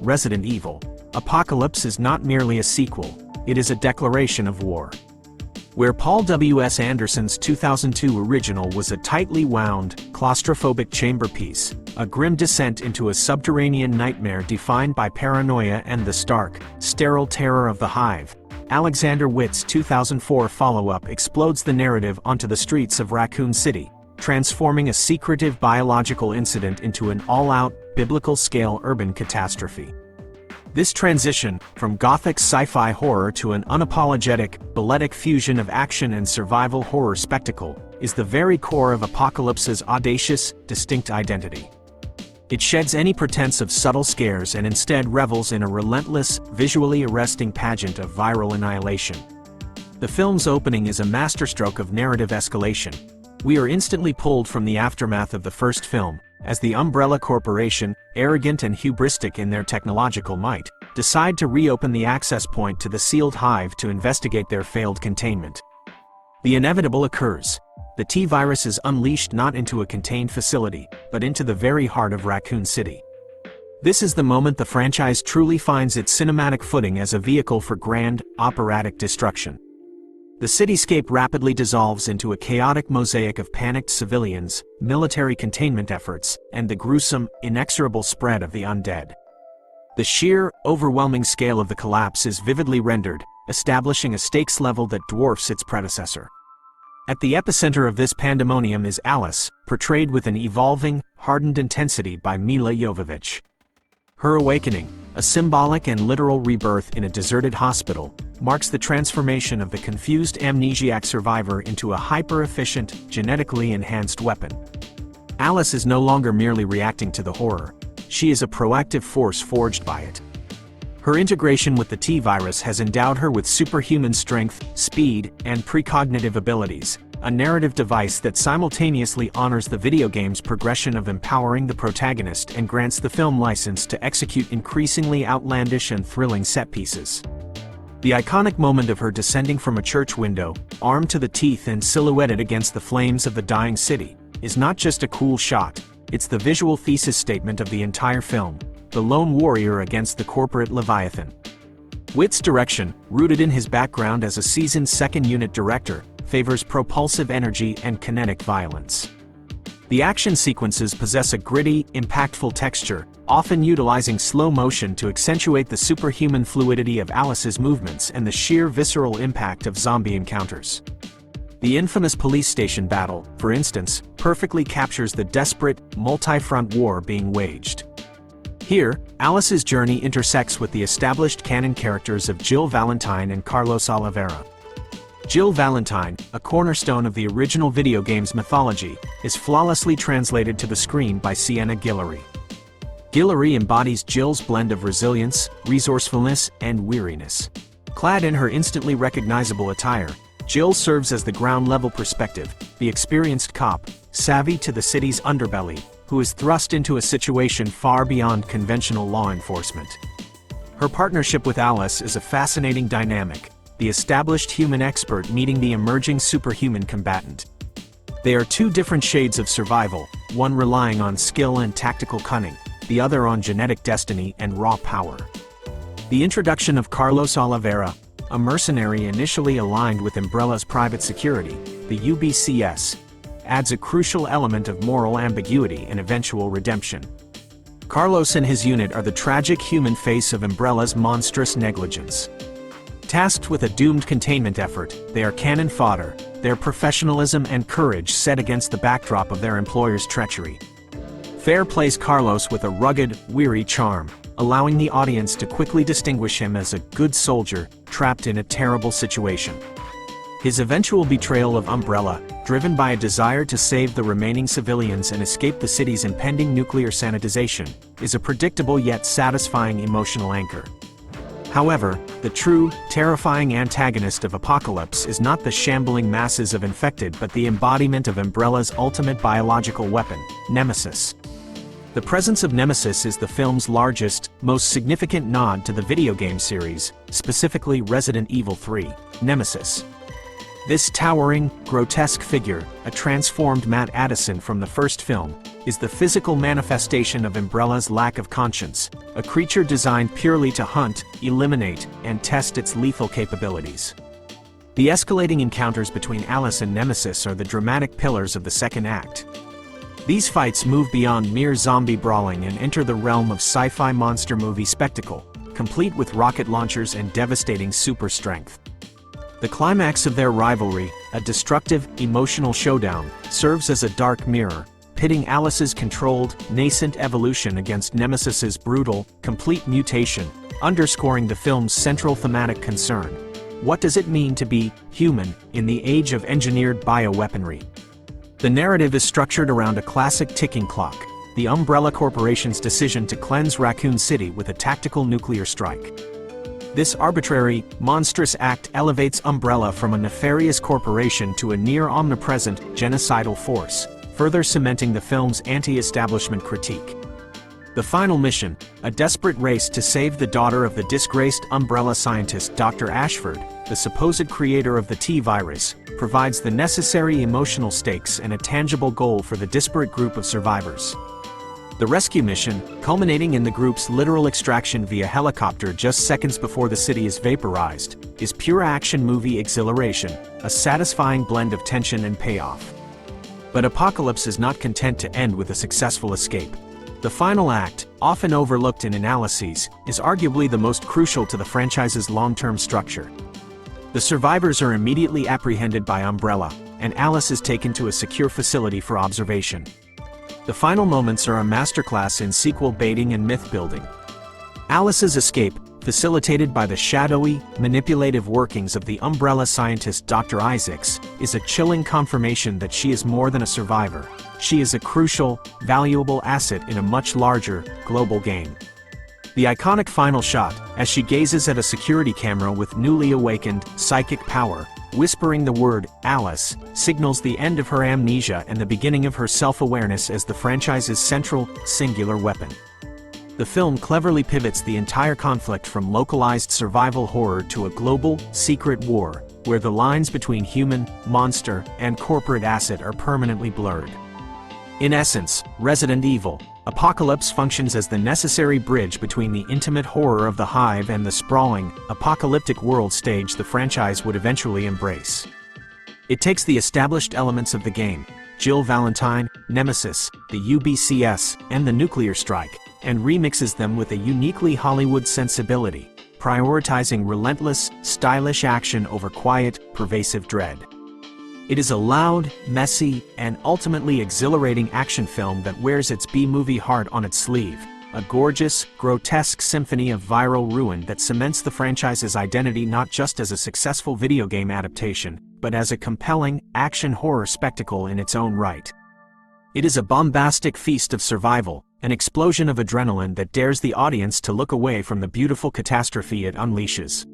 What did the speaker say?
Resident Evil, Apocalypse is not merely a sequel, it is a declaration of war. Where Paul W. S. Anderson's 2002 original was a tightly wound, claustrophobic chamber piece, a grim descent into a subterranean nightmare defined by paranoia and the stark, sterile terror of the Hive, Alexander Witt's 2004 follow-up explodes the narrative onto the streets of Raccoon City, transforming a secretive biological incident into an all-out, biblical-scale urban catastrophe. This transition, from gothic sci-fi horror to an unapologetic, balletic fusion of action and survival horror spectacle, is the very core of Apocalypse's audacious, distinct identity. It sheds any pretense of subtle scares and instead revels in a relentless, visually arresting pageant of viral annihilation. The film's opening is a masterstroke of narrative escalation. We are instantly pulled from the aftermath of the first film, as the Umbrella Corporation, arrogant and hubristic in their technological might, decide to reopen the access point to the sealed Hive to investigate their failed containment. The inevitable occurs. The T-virus is unleashed not into a contained facility, but into the very heart of Raccoon City. This is the moment the franchise truly finds its cinematic footing as a vehicle for grand, operatic destruction. The cityscape rapidly dissolves into a chaotic mosaic of panicked civilians, military containment efforts, and the gruesome, inexorable spread of the undead. The sheer, overwhelming scale of the collapse is vividly rendered, establishing a stakes level that dwarfs its predecessor. At the epicenter of this pandemonium is Alice, portrayed with an evolving, hardened intensity by Milla Jovovich. Her awakening, a symbolic and literal rebirth in a deserted hospital, marks the transformation of the confused amnesiac survivor into a hyper-efficient, genetically enhanced weapon. Alice is no longer merely reacting to the horror, she is a proactive force forged by it. Her integration with the T-virus has endowed her with superhuman strength, speed, and precognitive abilities, a narrative device that simultaneously honors the video game's progression of empowering the protagonist and grants the film license to execute increasingly outlandish and thrilling set pieces. The iconic moment of her descending from a church window, armed to the teeth and silhouetted against the flames of the dying city, is not just a cool shot, it's the visual thesis statement of the entire film, the lone warrior against the corporate Leviathan. Witt's direction, rooted in his background as a seasoned second-unit director, favors propulsive energy and kinetic violence. The action sequences possess a gritty, impactful texture, often utilizing slow motion to accentuate the superhuman fluidity of Alice's movements and the sheer visceral impact of zombie encounters. The infamous police station battle, for instance, perfectly captures the desperate, multi-front war being waged. Here, Alice's journey intersects with the established canon characters of Jill Valentine and Carlos Oliveira. Jill Valentine, a cornerstone of the original video game's mythology, is flawlessly translated to the screen by Sienna Guillory. Guillory embodies Jill's blend of resilience, resourcefulness, and weariness. Clad in her instantly recognizable attire, Jill serves as the ground-level perspective, the experienced cop, savvy to the city's underbelly, who is thrust into a situation far beyond conventional law enforcement. Her partnership with Alice is a fascinating dynamic, the established human expert meeting the emerging superhuman combatant. They are two different shades of survival, one relying on skill and tactical cunning, the other on genetic destiny and raw power. The introduction of Carlos Oliveira, a mercenary initially aligned with Umbrella's private security, the UBCS, adds a crucial element of moral ambiguity and eventual redemption. Carlos and his unit are the tragic human face of Umbrella's monstrous negligence. Tasked with a doomed containment effort, they are cannon fodder, their professionalism and courage set against the backdrop of their employer's treachery. Fehr plays Carlos with a rugged, weary charm, allowing the audience to quickly distinguish him as a good soldier trapped in a terrible situation. His eventual betrayal of Umbrella, driven by a desire to save the remaining civilians and escape the city's impending nuclear sanitization, is a predictable yet satisfying emotional anchor. However, the true, terrifying antagonist of Apocalypse is not the shambling masses of infected but the embodiment of Umbrella's ultimate biological weapon, Nemesis. The presence of Nemesis is the film's largest, most significant nod to the video game series, specifically Resident Evil 3, Nemesis. This towering, grotesque figure, a transformed Matt Addison from the first film, is the physical manifestation of Umbrella's lack of conscience, a creature designed purely to hunt, eliminate, and test its lethal capabilities. The escalating encounters between Alice and Nemesis are the dramatic pillars of the second act. These fights move beyond mere zombie brawling and enter the realm of sci-fi monster movie spectacle, complete with rocket launchers and devastating super strength. The climax of their rivalry, a destructive, emotional showdown, serves as a dark mirror, pitting Alice's controlled, nascent evolution against Nemesis's brutal, complete mutation, underscoring the film's central thematic concern. What does it mean to be human in the age of engineered bioweaponry? The narrative is structured around a classic ticking clock, the Umbrella Corporation's decision to cleanse Raccoon City with a tactical nuclear strike. This arbitrary, monstrous act elevates Umbrella from a nefarious corporation to a near-omnipresent, genocidal force, further cementing the film's anti-establishment critique. The final mission, a desperate race to save the daughter of the disgraced Umbrella scientist Dr. Ashford, the supposed creator of the T-virus, provides the necessary emotional stakes and a tangible goal for the disparate group of survivors. The rescue mission, culminating in the group's literal extraction via helicopter just seconds before the city is vaporized, is pure action movie exhilaration, a satisfying blend of tension and payoff. But Apocalypse is not content to end with a successful escape. The final act, often overlooked in analyses, is arguably the most crucial to the franchise's long-term structure. The survivors are immediately apprehended by Umbrella, and Alice is taken to a secure facility for observation. The final moments are a masterclass in sequel baiting and myth-building. Alice's escape, facilitated by the shadowy, manipulative workings of the Umbrella scientist Dr. Isaacs, is a chilling confirmation that she is more than a survivor. She is a crucial, valuable asset in a much larger, global game. The iconic final shot, as she gazes at a security camera with newly awakened, psychic power, whispering the word, Alice, signals the end of her amnesia and the beginning of her self-awareness as the franchise's central, singular weapon. The film cleverly pivots the entire conflict from localized survival horror to a global, secret war, where the lines between human, monster, and corporate asset are permanently blurred. In essence, Resident Evil: Apocalypse functions as the necessary bridge between the intimate horror of the Hive and the sprawling, apocalyptic world stage the franchise would eventually embrace. It takes the established elements of the game, Jill Valentine, Nemesis, the UBCS, and the nuclear strike, and remixes them with a uniquely Hollywood sensibility, prioritizing relentless, stylish action over quiet, pervasive dread. It is a loud, messy, and ultimately exhilarating action film that wears its B-movie heart on its sleeve, a gorgeous, grotesque symphony of viral ruin that cements the franchise's identity not just as a successful video game adaptation, but as a compelling, action horror spectacle in its own right. It is a bombastic feast of survival, an explosion of adrenaline that dares the audience to look away from the beautiful catastrophe it unleashes.